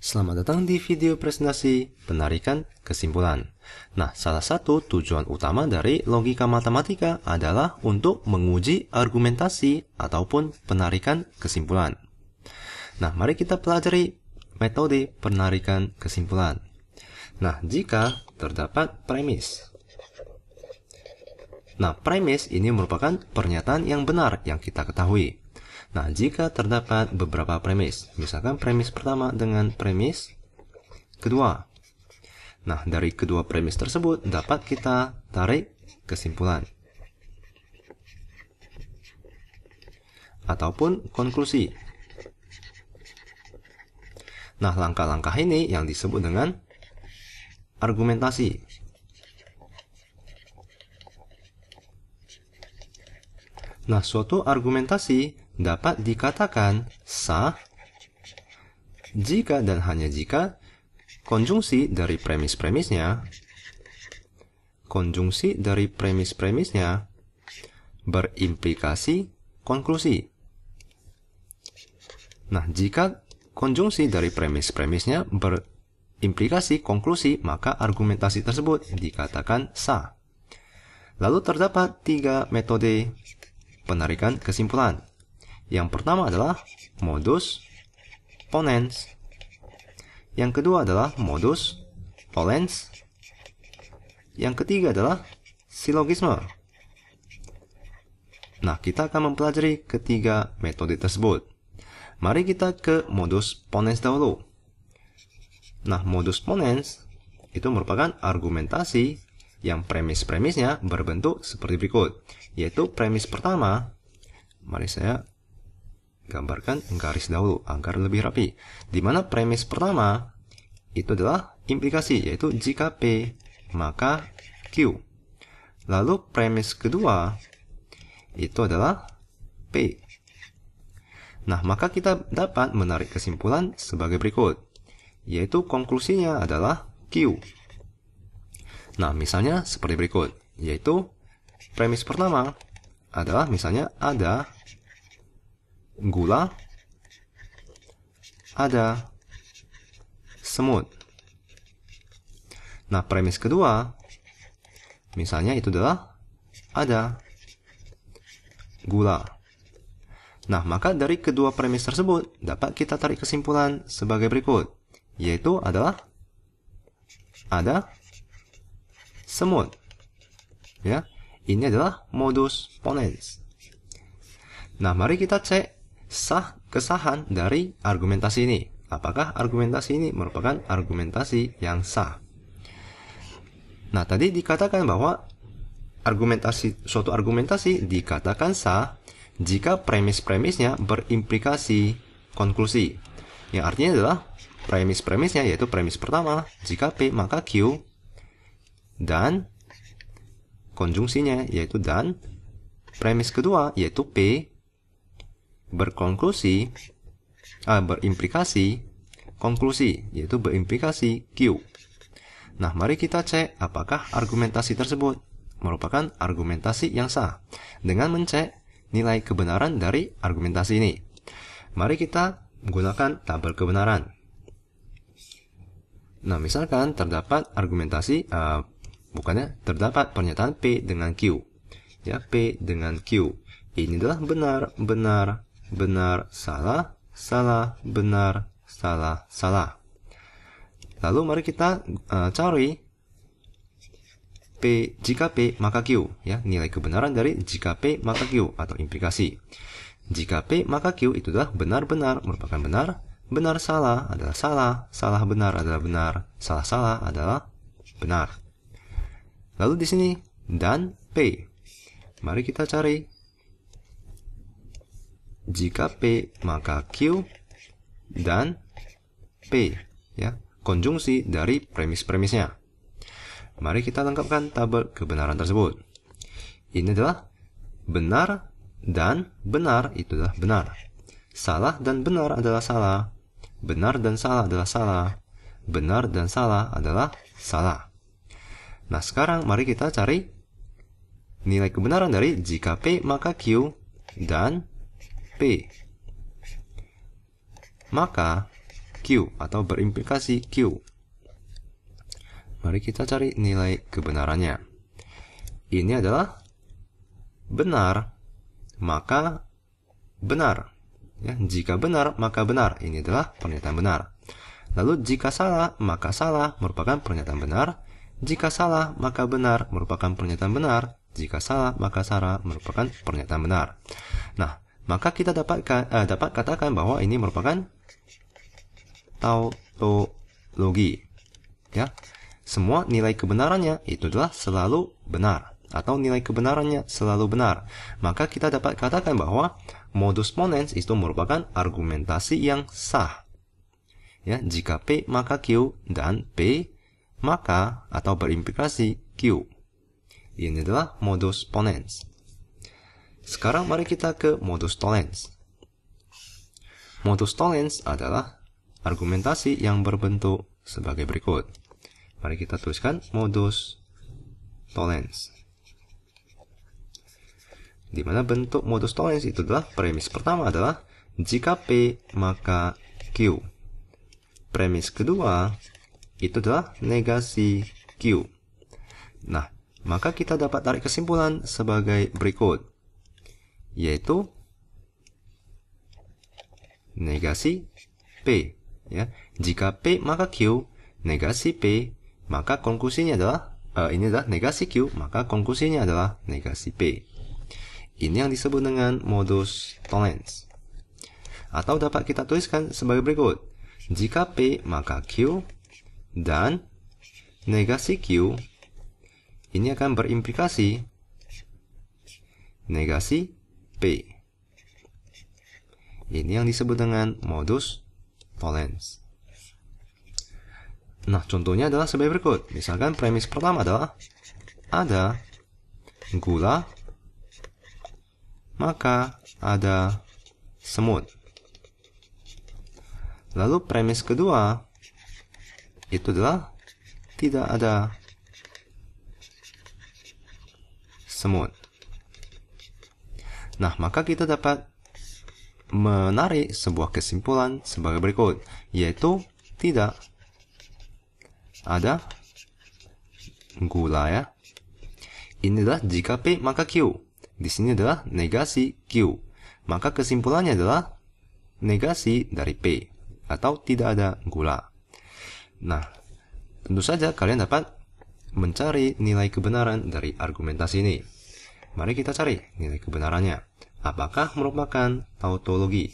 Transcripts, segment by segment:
Selamat datang di video presentasi penarikan kesimpulan. Nah, salah satu tujuan utama dari logika matematika adalah untuk menguji argumentasi ataupun penarikan kesimpulan. Nah, mari kita pelajari metode penarikan kesimpulan. Nah, jika terdapat premis. Nah, premis ini merupakan pernyataan yang benar yang kita ketahui. Nah, jika terdapat beberapa premis, misalkan premis pertama dengan premis kedua. Nah, dari kedua premis tersebut dapat kita tarik kesimpulan ataupun konklusi. Nah, langkah-langkah ini yang disebut dengan argumentasi. Nah, suatu argumentasi dapat dikatakan sah jika dan hanya jika konjungsi dari premis-premisnya berimplikasi konklusi. Nah, jika konjungsi dari premis-premisnya berimplikasi konklusi, maka argumentasi tersebut dikatakan sah. Lalu terdapat 3 metode penarikan kesimpulan. Yang pertama adalah modus ponens. Yang kedua adalah modus tollens. Yang ketiga adalah silogisme. Nah, kita akan mempelajari ketiga metode tersebut. Mari kita ke modus ponens dahulu. Nah, modus ponens itu merupakan argumentasi yang premis-premisnya berbentuk seperti berikut. Yaitu premis pertama, mari saya gambarkan garis dahulu agar lebih rapi. Di mana premis pertama itu adalah implikasi, yaitu jika P maka Q. Lalu premis kedua itu adalah P. Nah, maka kita dapat menarik kesimpulan sebagai berikut, yaitu konklusinya adalah Q. Nah, misalnya seperti berikut, yaitu premis pertama adalah misalnya ada gula, ada semut. Nah, premis kedua misalnya itu adalah ada gula. Nah, maka dari kedua premis tersebut dapat kita tarik kesimpulan sebagai berikut, yaitu adalah ada semut. Ya, ini adalah modus ponens. Nah, mari kita cek kesahan dari argumentasi ini. Apakah argumentasi ini merupakan argumentasi yang sah? Nah, tadi dikatakan bahwa suatu argumentasi dikatakan sah jika premis-premisnya berimplikasi konklusi. Yang artinya adalah premis-premisnya yaitu premis pertama, jika P maka Q, dan konjungsinya yaitu dan, premis kedua yaitu P berimplikasi konklusi yaitu berimplikasi Q. Nah, mari kita cek apakah argumentasi tersebut merupakan argumentasi yang sah dengan mencek nilai kebenaran dari argumentasi ini. Mari kita gunakan tabel kebenaran. Nah, misalkan terdapat argumentasi terdapat pernyataan P dengan Q. Ya, P dengan Q. Ini adalah benar, benar, benar, salah, salah, benar, salah, salah. Lalu mari kita cari P, jika P maka Q, ya, nilai kebenaran dari jika P maka Q atau implikasi. Jika P maka Q itu adalah benar-benar merupakan benar, benar salah adalah salah, salah benar adalah benar, salah salah adalah benar. Lalu di sini dan P. Mari kita cari jika P maka Q dan P, ya, konjungsi dari premis-premisnya. Mari kita lengkapkan tabel kebenaran tersebut. Ini adalah benar dan benar itu adalah benar. Salah dan benar adalah salah. Benar dan salah adalah salah. Benar dan salah adalah salah. Nah, sekarang mari kita cari nilai kebenaran dari jika P maka Q dan P. Maka Q atau berimplikasi Q. Mari kita cari nilai kebenarannya. Ini adalah benar, maka benar. Ya, jika benar, maka benar. Ini adalah pernyataan benar. Lalu jika salah, maka salah merupakan pernyataan benar. Jika salah, maka benar merupakan pernyataan benar. Jika salah, maka salah merupakan pernyataan benar. Nah, maka kita dapat katakan bahwa ini merupakan tautologi. Ya, semua nilai kebenarannya itu adalah selalu benar, atau nilai kebenarannya selalu benar. Maka kita dapat katakan bahwa modus ponens itu merupakan argumentasi yang sah. Ya, jika P maka Q dan P maka atau berimplikasi Q. Ini adalah modus ponens. Sekarang mari kita ke modus tollens. Modus tollens adalah argumentasi yang berbentuk sebagai berikut. Mari kita tuliskan modus tollens. Di mana bentuk modus tollens itu adalah premis pertama adalah jika P maka Q. Premis kedua itu adalah negasi Q. Nah, maka kita dapat tarik kesimpulan sebagai berikut, yaitu negasi P. Ya, jika P maka Q, negasi P, maka konklusinya adalah ini adalah negasi Q, maka konklusinya adalah negasi P. Ini yang disebut dengan modus tollens. Atau dapat kita tuliskan sebagai berikut, jika P maka Q dan negasi Q, ini akan berimplikasi negasi P. Ini yang disebut dengan modus tollens. Nah, contohnya adalah sebagai berikut. Misalkan premis pertama adalah ada gula, maka ada semut. Lalu premis kedua itu adalah tidak ada semut. Nah, maka kita dapat menarik sebuah kesimpulan sebagai berikut, yaitu tidak ada gula ya. Ini adalah jika P maka Q. Di sini adalah negasi Q. Maka kesimpulannya adalah negasi dari P atau tidak ada gula. Nah, tentu saja kalian dapat mencari nilai kebenaran dari argumentasi ini. Mari kita cari nilai kebenarannya. Apakah merupakan tautologi?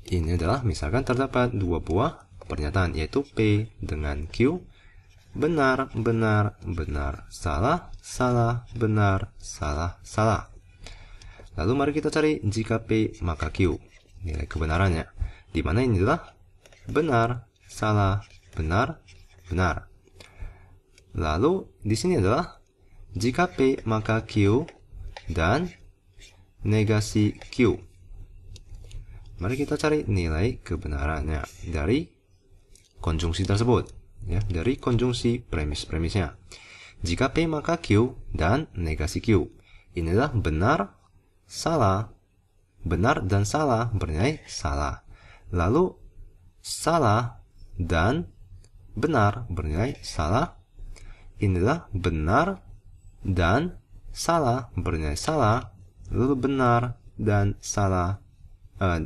Ini adalah misalkan terdapat dua buah pernyataan, yaitu P dengan Q. Benar, benar, benar, salah, salah, benar, salah, salah. Lalu mari kita cari jika P maka Q, nilai kebenarannya. Di mana ini adalah benar, salah, benar, benar. Lalu di sini adalah jika P maka Q dan negasi Q. Mari kita cari nilai kebenarannya dari konjungsi tersebut, ya, dari konjungsi premis-premisnya. Jika P maka Q dan negasi Q. Ini adalah benar, salah, benar dan salah bernilai salah. Lalu salah dan benar bernilai salah. Ini adalah benar dan salah bernilai salah. Lalu benar dan salah,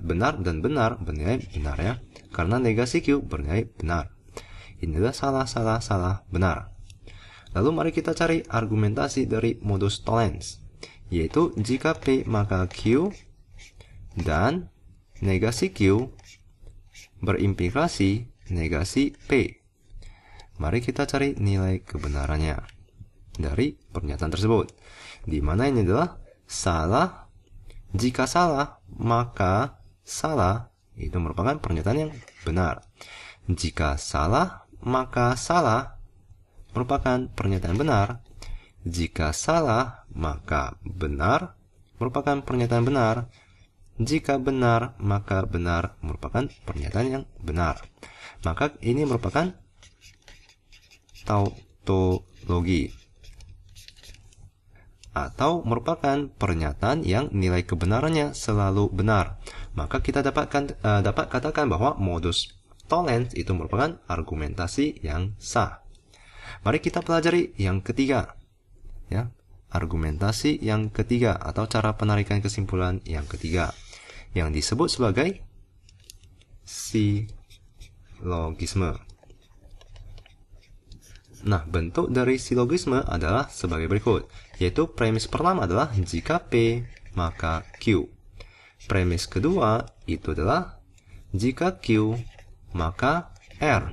benar dan benar bernilai benar ya, karena negasi Q bernilai benar. Ini adalah salah, salah, salah, benar. Lalu mari kita cari argumentasi dari modus tollens, yaitu jika P maka Q dan negasi Q berimplikasi negasi P. Mari kita cari nilai kebenarannya dari pernyataan tersebut, di mana ini adalah salah. Jika salah maka salah itu merupakan pernyataan yang benar. Jika salah maka salah merupakan pernyataan benar. Jika salah maka benar merupakan pernyataan benar. Jika benar maka benar merupakan pernyataan yang benar. Maka ini merupakan tautologi atau merupakan pernyataan yang nilai kebenarannya selalu benar. maka kita dapat katakan bahwa modus tollens itu merupakan argumentasi yang sah. Mari kita pelajari yang ketiga, ya, argumentasi yang ketiga atau cara penarikan kesimpulan yang ketiga, yang disebut sebagai silogisme. Nah, bentuk dari silogisme adalah sebagai berikut, yaitu premis pertama adalah jika P, maka Q. Premis kedua itu adalah jika Q, maka R.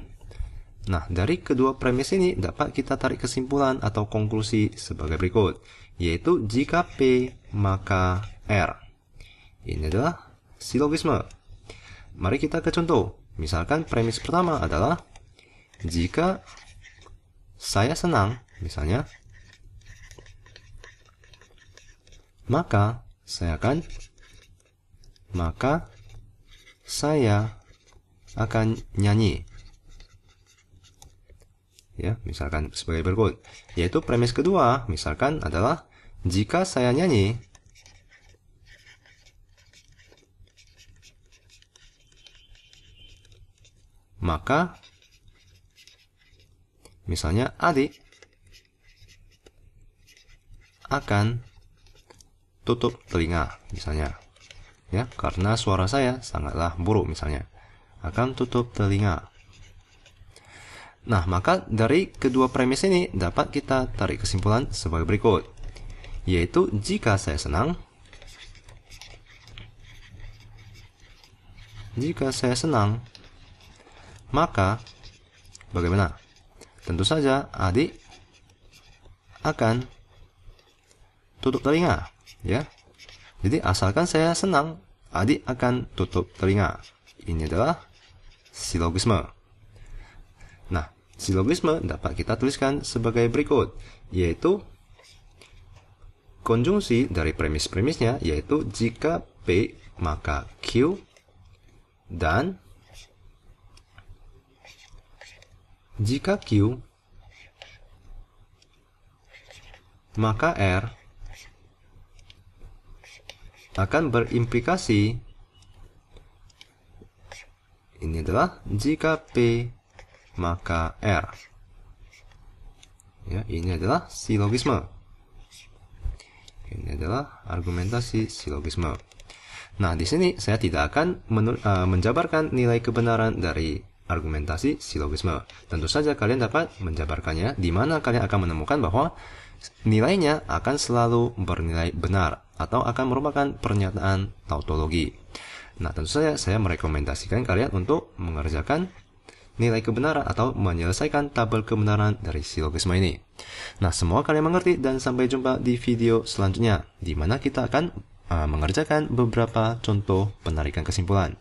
Nah, dari kedua premis ini dapat kita tarik kesimpulan atau konklusi sebagai berikut, yaitu jika P, maka R. Ini adalah silogisme. Mari kita ke contoh. Misalkan premis pertama adalah jika saya senang, misalnya, maka saya akan nyanyi. Ya, misalkan sebagai berikut. Yaitu premis kedua, misalkan adalah jika saya nyanyi, maka misalnya adik akan tutup telinga, misalnya, ya, karena suara saya sangatlah buruk, misalnya, akan tutup telinga. Nah, maka dari kedua premis ini dapat kita tarik kesimpulan sebagai berikut, yaitu jika saya senang, maka bagaimana? Tentu saja adik akan tutup telinga, ya. Jadi asalkan saya senang, adik akan tutup telinga. Ini adalah silogisme. Nah, silogisme dapat kita tuliskan sebagai berikut, yaitu konjungsi dari premis-premisnya, yaitu jika P, maka Q, dan jika Q, maka R akan berimplikasi. Ini adalah jika P, maka R. Ya, ini adalah silogisme. Ini adalah argumentasi silogisme. Nah, di sini saya tidak akan menjabarkan nilai kebenaran dari argumentasi silogisme. Tentu saja kalian dapat menjabarkannya, di mana kalian akan menemukan bahwa nilainya akan selalu bernilai benar atau akan merupakan pernyataan tautologi. Nah, tentu saja saya merekomendasikan kalian untuk mengerjakan nilai kebenaran atau menyelesaikan tabel kebenaran dari silogisme ini. Nah, semoga kalian mengerti dan sampai jumpa di video selanjutnya, di mana kita akan mengerjakan beberapa contoh penarikan kesimpulan.